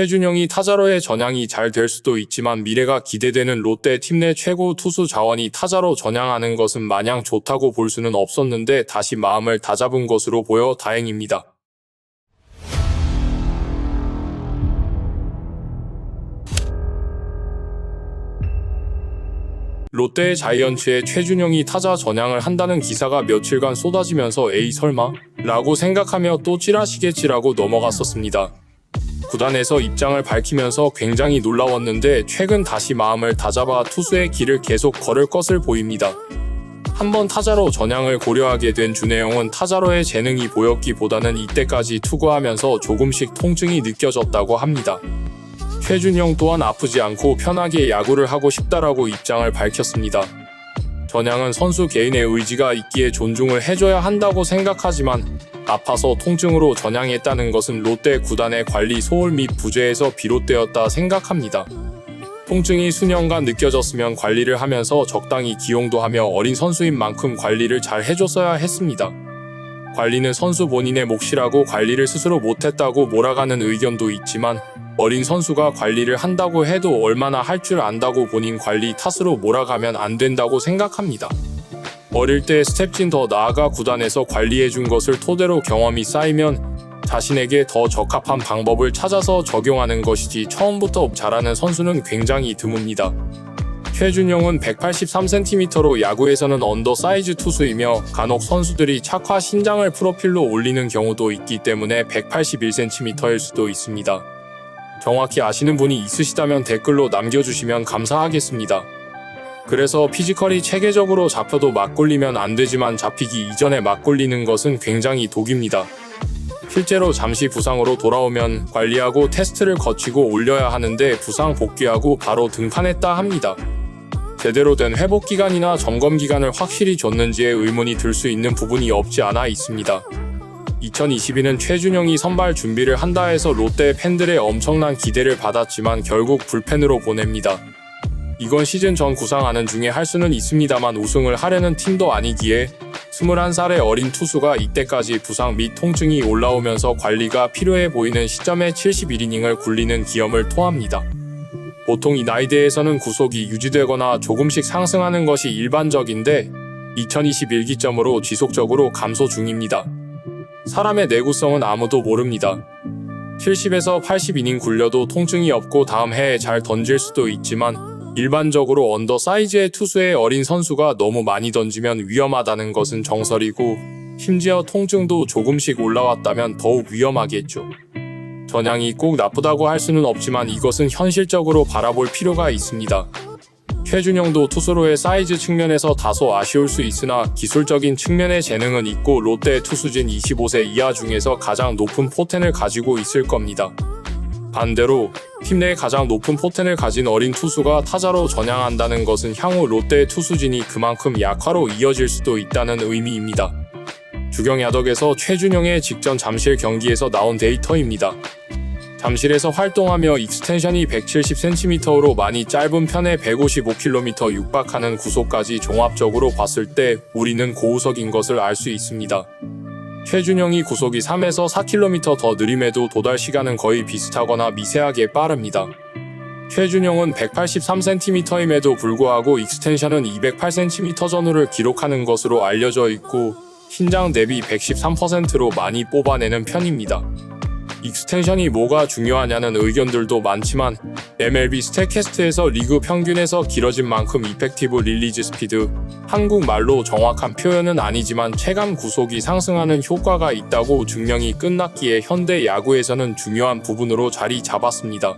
최준영이 타자로의 전향이 잘 될 수도 있지만 미래가 기대되는 롯데 팀 내 최고 투수 자원이 타자로 전향하는 것은 마냥 좋다고 볼 수는 없었는데 다시 마음을 다잡은 것으로 보여 다행입니다. 롯데의 자이언츠에 최준영이 타자 전향을 한다는 기사가 며칠간 쏟아지면서 에이 설마? 라고 생각하며 또 찌라시겠지라고 넘어갔었습니다. 구단에서 입장을 밝히면서 굉장히 놀라웠는데 최근 다시 마음을 다잡아 투수의 길을 계속 걸을 것을 보입니다. 한번 타자로 전향을 고려하게 된 준혜영은 타자로의 재능이 보였기보다는 이때까지 투구하면서 조금씩 통증이 느껴졌다고 합니다. 최준영 또한 아프지 않고 편하게 야구를 하고 싶다라고 입장을 밝혔습니다. 전향은 선수 개인의 의지가 있기에 존중을 해줘야 한다고 생각하지만 아파서 통증으로 전향했다는 것은 롯데 구단의 관리 소홀 및 부재에서 비롯되었다 생각합니다. 통증이 수년간 느껴졌으면 관리를 하면서 적당히 기용도 하며 어린 선수인 만큼 관리를 잘 해줬어야 했습니다. 관리는 선수 본인의 몫이라고 관리를 스스로 못했다고 몰아가는 의견도 있지만 어린 선수가 관리를 한다고 해도 얼마나 할 줄 안다고 본인 관리 탓으로 몰아가면 안 된다고 생각합니다. 어릴 때 스텝진 더 나아가 구단에서 관리해준 것을 토대로 경험이 쌓이면 자신에게 더 적합한 방법을 찾아서 적용하는 것이지 처음부터 잘하는 선수는 굉장히 드뭅니다. 최준영은 183cm로 야구에서는 언더사이즈 투수이며 간혹 선수들이 착화 신장을 프로필로 올리는 경우도 있기 때문에 181cm일 수도 있습니다. 정확히 아시는 분이 있으시다면 댓글로 남겨주시면 감사하겠습니다. 그래서 피지컬이 체계적으로 잡혀도 맞골리면 안 되지만 잡히기 이전에 맞골리는 것은 굉장히 독입니다. 실제로 잠시 부상으로 돌아오면 관리하고 테스트를 거치고 올려야 하는데 부상 복귀하고 바로 등판했다 합니다. 제대로 된 회복 기간이나 점검 기간을 확실히 줬는지에 의문이 들 수 있는 부분이 없지 않아 있습니다. 2022는 최준영이 선발 준비를 한다 해서 롯데 팬들의 엄청난 기대를 받았지만 결국 불펜으로 보냅니다. 이건 시즌 전 구상하는 중에 할 수는 있습니다만 우승을 하려는 팀도 아니기에 21살의 어린 투수가 이때까지 부상 및 통증이 올라오면서 관리가 필요해 보이는 시점에 71이닝을 굴리는 기염을 토합니다. 보통 이 나이대에서는 구속이 유지되거나 조금씩 상승하는 것이 일반적인데 2021기점으로 지속적으로 감소 중입니다. 사람의 내구성은 아무도 모릅니다. 70에서 80이닝 굴려도 통증이 없고 다음 해에 잘 던질 수도 있지만 일반적으로 언더사이즈의 투수의 어린 선수가 너무 많이 던지면 위험하다는 것은 정설이고 심지어 통증도 조금씩 올라왔다면 더욱 위험하겠죠. 전향이 꼭 나쁘다고 할 수는 없지만 이것은 현실적으로 바라볼 필요가 있습니다. 최준영도 투수로의 사이즈 측면에서 다소 아쉬울 수 있으나 기술적인 측면의 재능은 있고 롯데 투수진 25세 이하 중에서 가장 높은 포텐을 가지고 있을 겁니다. 반대로 팀 내 가장 높은 포텐을 가진 어린 투수가 타자로 전향한다는 것은 향후 롯데 투수진이 그만큼 약화로 이어질 수도 있다는 의미입니다. 주경야덕에서 최준영의 직전 잠실 경기에서 나온 데이터입니다. 잠실에서 활동하며 익스텐션이 170cm로 많이 짧은 편에 155km 육박하는 구속까지 종합적으로 봤을 때 우리는 고우석인 것을 알 수 있습니다. 최준영이 구속이 3에서 4km 더 느림에도 도달 시간은 거의 비슷하거나 미세하게 빠릅니다. 최준영은 183cm임에도 불구하고 익스텐션은 208cm 전후를 기록하는 것으로 알려져 있고 신장 대비 113%로 많이 뽑아내는 편입니다. 익스텐션이 뭐가 중요하냐는 의견들도 많지만 MLB 스태캐스트에서 리그 평균에서 길어진 만큼 이펙티브 릴리즈 스피드, 한국말로 정확한 표현은 아니지만 체감 구속이 상승하는 효과가 있다고 증명이 끝났기에 현대 야구에서는 중요한 부분으로 자리 잡았습니다.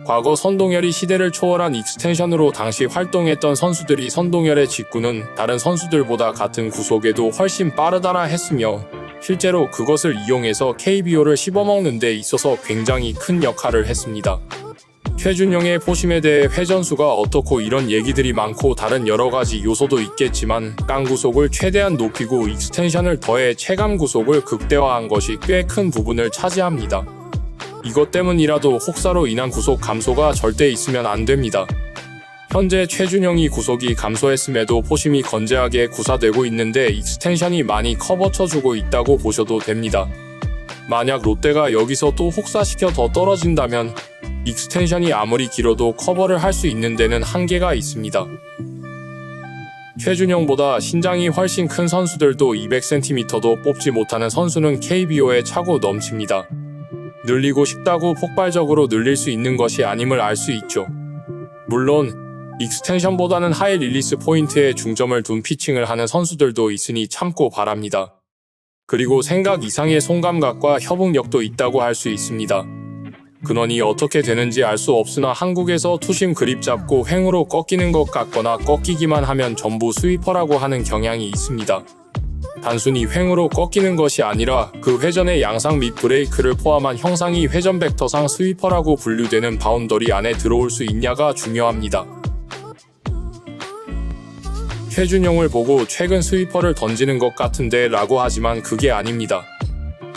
과거 선동열이 시대를 초월한 익스텐션으로 당시 활동했던 선수들이 선동열의 직구는 다른 선수들보다 같은 구속에도 훨씬 빠르다라 했으며 실제로 그것을 이용해서 KBO를 씹어먹는 데 있어서 굉장히 큰 역할을 했습니다. 최준영의 포심에 대해 회전수가 어떻고 이런 얘기들이 많고 다른 여러가지 요소도 있겠지만 깡구속을 최대한 높이고 익스텐션을 더해 체감구속을 극대화한 것이 꽤 큰 부분을 차지합니다. 이것 때문이라도 혹사로 인한 구속 감소가 절대 있으면 안 됩니다. 현재 최준영이 구속이 감소했음에도 포심이 건재하게 구사되고 있는데 익스텐션이 많이 커버쳐주고 있다고 보셔도 됩니다. 만약 롯데가 여기서 또 혹사시켜 더 떨어진다면 익스텐션이 아무리 길어도 커버를 할 수 있는 데는 한계가 있습니다. 최준영보다 신장이 훨씬 큰 선수들도 200cm도 뽑지 못하는 선수는 KBO에 차고 넘칩니다. 늘리고 싶다고 폭발적으로 늘릴 수 있는 것이 아님을 알 수 있죠. 물론 익스텐션보다는 하이 릴리스 포인트에 중점을 둔 피칭을 하는 선수들도 있으니 참고 바랍니다. 그리고 생각 이상의 손감각과 협응력도 있다고 할 수 있습니다. 근원이 어떻게 되는지 알 수 없으나 한국에서 투심 그립 잡고 횡으로 꺾이는 것 같거나 꺾이기만 하면 전부 스위퍼라고 하는 경향이 있습니다. 단순히 횡으로 꺾이는 것이 아니라 그 회전의 양상 및 브레이크를 포함한 형상이 회전 벡터상 스위퍼라고 분류되는 바운더리 안에 들어올 수 있냐가 중요합니다. 최준영을 보고 최근 스위퍼를 던지는 것 같은데 라고 하지만 그게 아닙니다.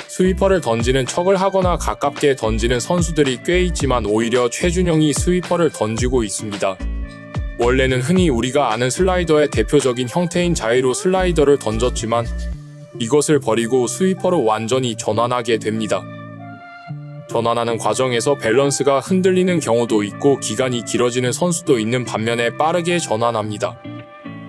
스위퍼를 던지는 척을 하거나 가깝게 던지는 선수들이 꽤 있지만 오히려 최준영이 스위퍼를 던지고 있습니다. 원래는 흔히 우리가 아는 슬라이더의 대표적인 형태인 자이로 슬라이더를 던졌지만 이것을 버리고 스위퍼로 완전히 전환하게 됩니다. 전환하는 과정에서 밸런스가 흔들리는 경우도 있고 기간이 길어지는 선수도 있는 반면에 빠르게 전환합니다.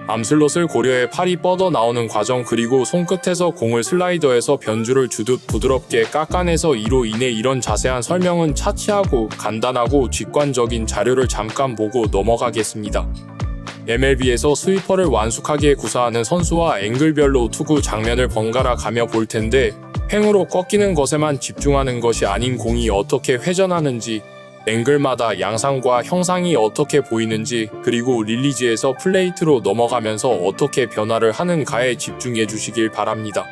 암슬롯을 고려해 팔이 뻗어 나오는 과정 그리고 손끝에서 공을 슬라이더에서 변주를 주듯 부드럽게 깎아내서 이로 인해 이런 자세한 설명은 차치하고 간단하고 직관적인 자료를 잠깐 보고 넘어가겠습니다. MLB에서 스위퍼를 완숙하게 구사하는 선수와 앵글별로 투구 장면을 번갈아 가며 볼 텐데 횡으로 꺾이는 것에만 집중하는 것이 아닌 공이 어떻게 회전하는지 앵글마다 양상과 형상이 어떻게 보이는지 그리고 릴리즈에서 플레이트로 넘어가면서 어떻게 변화를 하는가에 집중해 주시길 바랍니다.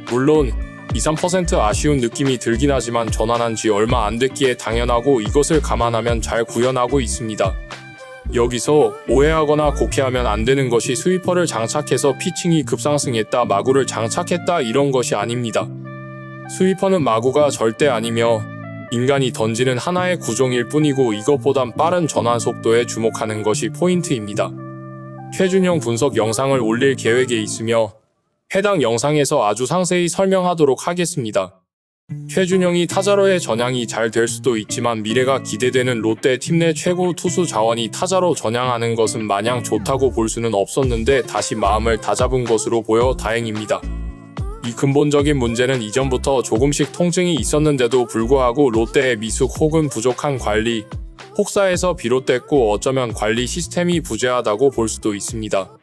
물론 2~3% 아쉬운 느낌이 들긴 하지만 전환한 지 얼마 안 됐기에 당연하고 이것을 감안하면 잘 구현하고 있습니다. 여기서 오해하거나 곡해하면 안 되는 것이 스위퍼를 장착해서 피칭이 급상승했다, 마구를 장착했다 이런 것이 아닙니다. 스위퍼는 마구가 절대 아니며 인간이 던지는 하나의 구종일 뿐이고 이것보단 빠른 전환 속도에 주목하는 것이 포인트입니다. 최준영 분석 영상을 올릴 계획에 있으며 해당 영상에서 아주 상세히 설명하도록 하겠습니다. 최준영이 타자로의 전향이 잘 될 수도 있지만 미래가 기대되는 롯데 팀 내 최고 투수 자원이 타자로 전향하는 것은 마냥 좋다고 볼 수는 없었는데 다시 마음을 다잡은 것으로 보여 다행입니다. 이 근본적인 문제는 이전부터 조금씩 통증이 있었는데도 불구하고 롯데의 미숙 혹은 부족한 관리, 혹사에서 비롯됐고 어쩌면 관리 시스템이 부재하다고 볼 수도 있습니다.